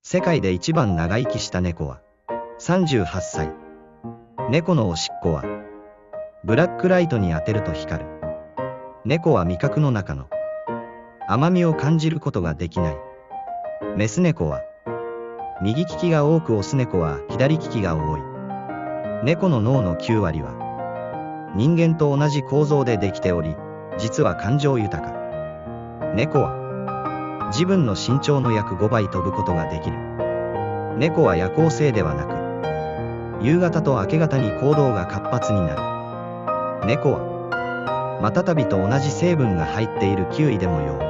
世界で一番長生きした猫は38歳。猫のおしっこはブラックライトに当てると光る。猫は味覚の中の甘みを感じることができない。メス猫は右利きが多く、オス猫は左利きが多い。猫の脳の9割は人間と同じ構造でできており、実は感情豊か。猫は自分の身長の約5倍飛ぶことができる。猫は夜行性ではなく、夕方と明け方に行動が活発になる。猫はマタタビと同じ成分が入っているキウイでもよう